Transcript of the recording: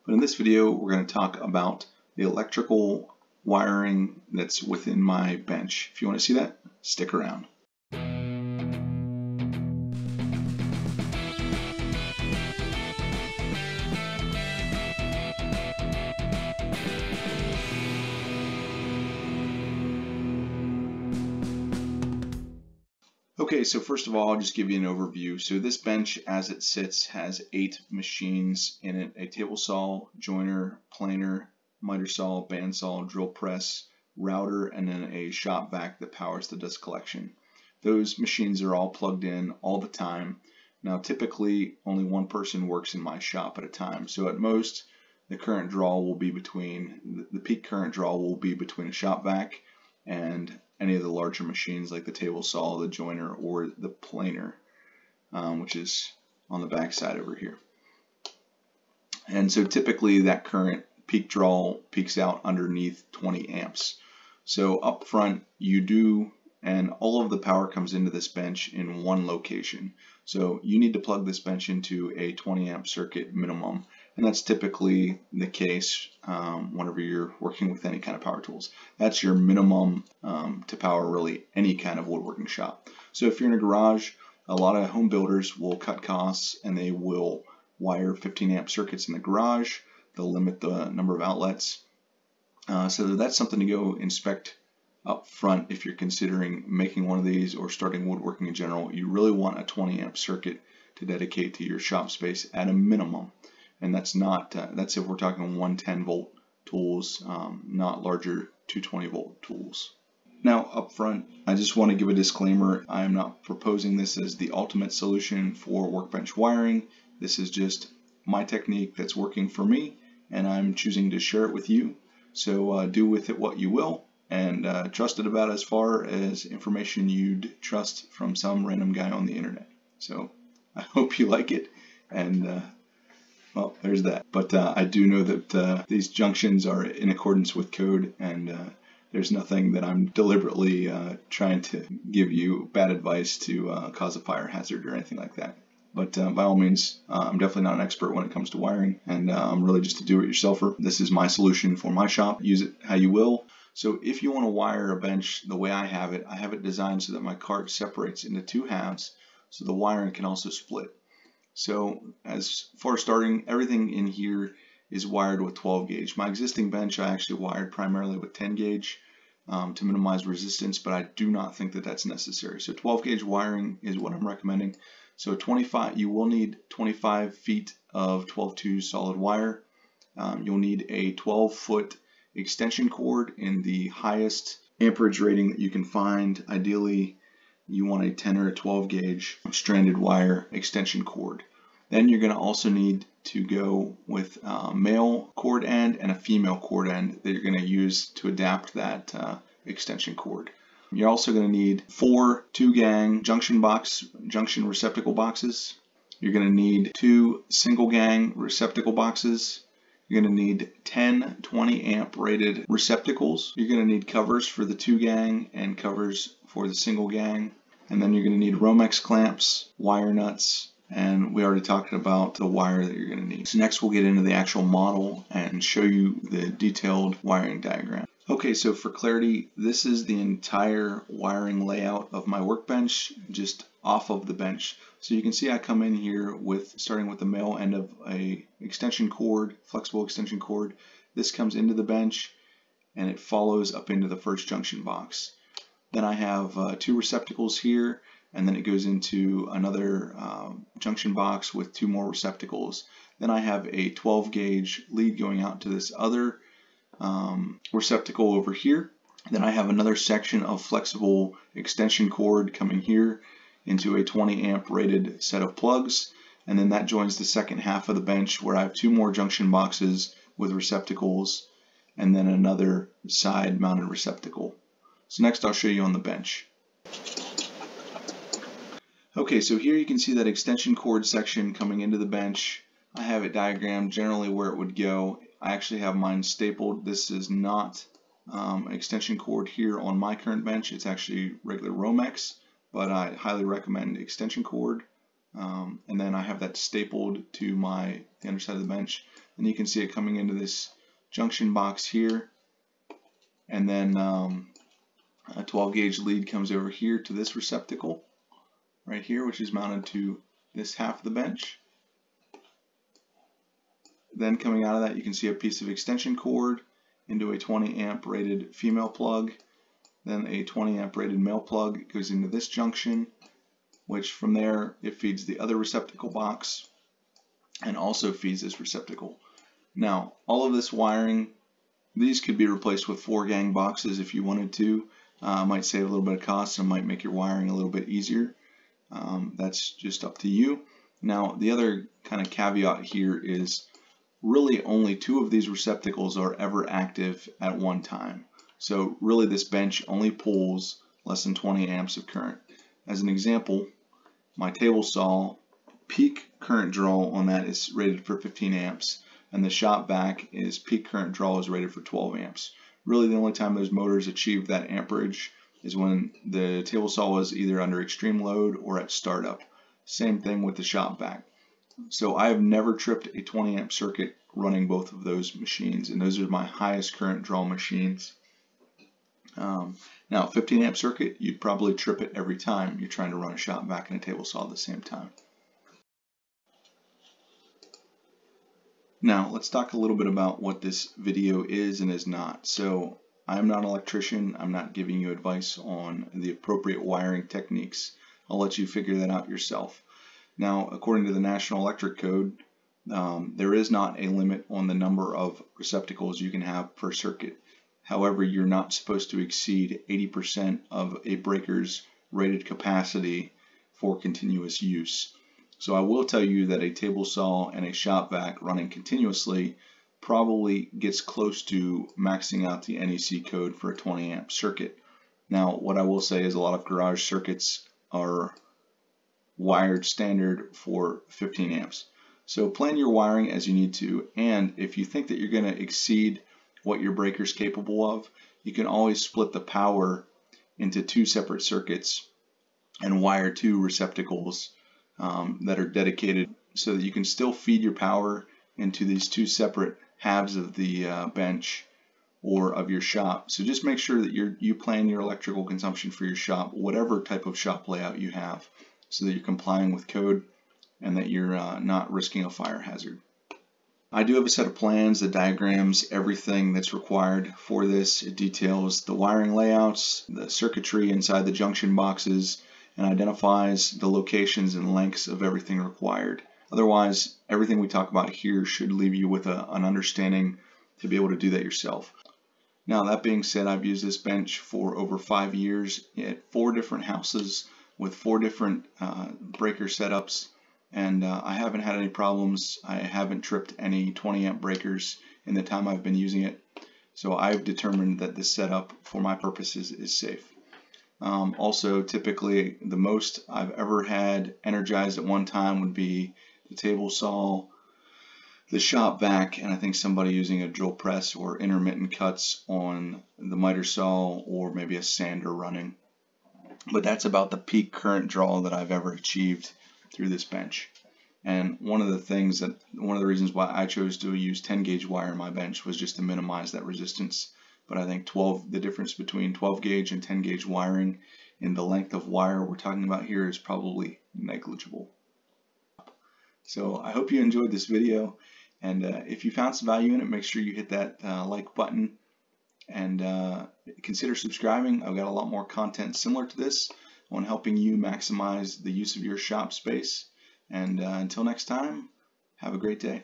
But in this video, we're going to talk about the electrical wiring that's within my bench. If you want to see that, stick around. Okay, so first of all, I'll just give you an overview. So this bench, as it sits, has 8 machines in it: a table saw, joiner, planer, miter saw, bandsaw, drill press, router, and then a shop vac that powers the dust collection. Those machines are all plugged in all the time. Now, typically, only one person works in my shop at a time. So at most, the current draw will be between, the peak current draw will be between a shop vac and any of the larger machines like the table saw, the joiner, or the planer, which is on the back side over here. And so typically that current peak draw peaks out underneath 20 amps. So up front you do, and all of the power comes into this bench in one location. So you need to plug this bench into a 20 amp circuit minimum, and that's typically the case whenever you're working with any kind of power tools. That's your minimum to power really any kind of woodworking shop. So if you're in a garage, a lot of home builders will cut costs and they will wire 15 amp circuits in the garage. They'll limit the number of outlets. So that's something to go inspect up front if you're considering making one of these or starting woodworking in general. You really want a 20 amp circuit to dedicate to your shop space at a minimum. And that's not, that's if we're talking 110 volt tools, not larger 220 volt tools. Now up front, I just want to give a disclaimer. I am not proposing this as the ultimate solution for workbench wiring. This is just my technique that's working for me, and I'm choosing to share it with you. So do with it what you will, and trust it about as far as information you'd trust from some random guy on the internet. So I hope you like it, and well, there's that. But I do know that these junctions are in accordance with code, and there's nothing that I'm deliberately trying to give you bad advice to cause a fire hazard or anything like that. But by all means, I'm definitely not an expert when it comes to wiring, and I'm really just a do-it-yourselfer. This is my solution for my shop. Use it how you will. So if you want to wire a bench the way I have it designed so that my cart separates into 2 halves, so the wiring can also split. So as far as starting, everything in here is wired with 12 gauge. My existing bench I actually wired primarily with 10 gauge to minimize resistance, but I do not think that that's necessary. So 12 gauge wiring is what I'm recommending. So 25, you will need 25 feet of 12-2 solid wire. You'll need a 12-foot extension cord in the highest amperage rating that you can find. Ideally, you want a 10 or a 12 gauge stranded wire extension cord. Then you're going to also need to go with a male cord end and a female cord end that you're going to use to adapt that extension cord. You're also going to need 4 2-gang junction receptacle boxes. You're going to need 2 single-gang receptacle boxes. You're going to need 10 20 amp rated receptacles. You're going to need covers for the 2-gang and covers for the single gang. And then you're going to need Romex clamps, wire nuts, and we already talked about the wire that you're going to need. So next we'll get into the actual model and show you the detailed wiring diagram. Okay, so for clarity, this is the entire wiring layout of my workbench, just off of the bench. So you can see I come in here with, starting with the male end of a extension cord, flexible extension cord. This comes into the bench and it follows up into the first junction box. Then I have 2 receptacles here, and then it goes into another junction box with 2 more receptacles. Then I have a 12 gauge lead going out to this other receptacle over here. Then I have another section of flexible extension cord coming here into a 20 amp rated set of plugs, and then that joins the second half of the bench where I have 2 more junction boxes with receptacles and then another side mounted receptacle. So next I'll show you on the bench. Okay, so here you can see that extension cord section coming into the bench. I have it diagrammed generally where it would go. I actually have mine stapled. This is not extension cord here on my current bench. It's actually regular Romex, but I highly recommend extension cord. And then I have that stapled to the underside of the bench. and you can see it coming into this junction box here, and then a 12 gauge lead comes over here to this receptacle right here, which is mounted to this half of the bench. Then coming out of that, you can see a piece of extension cord into a 20 amp rated female plug. Then a 20 amp rated male plug goes into this junction, which from there it feeds the other receptacle box and also feeds this receptacle. Now, all of this wiring, these could be replaced with 4-gang boxes if you wanted to. Might save a little bit of cost and might make your wiring a little bit easier. That's just up to you. Now, the other kind of caveat here is really only 2 of these receptacles are ever active at one time. So really this bench only pulls less than 20 amps of current. As an example, my table saw peak current draw on that is rated for 15 amps, and the shop vac is peak current draw is rated for 12 amps. Really the only time those motors achieve that amperage is when the table saw was either under extreme load or at startup. Same thing with the shop vac. So I have never tripped a 20 amp circuit running both of those machines, and those are my highest current draw machines. Now 15 amp circuit, you'd probably trip it every time you're trying to run a shop vac and a table saw at the same time. Now let's talk a little bit about what this video is and is not. So I'm not an electrician. I'm not giving you advice on the appropriate wiring techniques. I'll let you figure that out yourself. Now, according to the National Electric Code, there is not a limit on the number of receptacles you can have per circuit. However, you're not supposed to exceed 80% of a breaker's rated capacity for continuous use. So I will tell you that a table saw and a shop vac running continuously probably gets close to maxing out the NEC code for a 20 amp circuit. Now, what I will say is a lot of garage circuits are wired standard for 15 amps. So plan your wiring as you need to, and if you think that you're going to exceed what your breaker is capable of, you can always split the power into 2 separate circuits and wire 2 receptacles that are dedicated so that you can still feed your power into these 2 separate halves of the bench or of your shop. So just make sure that you plan your electrical consumption for your shop, whatever type of shop layout you have, so that you're complying with code and that you're not risking a fire hazard. I do have a set of plans, the diagrams, everything that's required for this. It details the wiring layouts, the circuitry inside the junction boxes, and identifies the locations and lengths of everything required. Otherwise, everything we talk about here should leave you with an understanding to be able to do that yourself. Now, that being said, I've used this bench for over 5 years at 4 different houses with 4 different breaker setups, and I haven't had any problems. I haven't tripped any 20 amp breakers in the time I've been using it. So I've determined that this setup for my purposes is safe. Also, typically the most I've ever had energized at one time would be the table saw, the shop vac, and I think somebody using a drill press or intermittent cuts on the miter saw, or maybe a sander running. But that's about the peak current draw that I've ever achieved through this bench. And one of the reasons why I chose to use 10 gauge wire in my bench was just to minimize that resistance. But I think the difference between 12 gauge and 10 gauge wiring in the length of wire we're talking about here is probably negligible. So I hope you enjoyed this video, and if you found some value in it, make sure you hit that like button and consider subscribing. I've got a lot more content similar to this on helping you maximize the use of your shop space. And until next time, have a great day.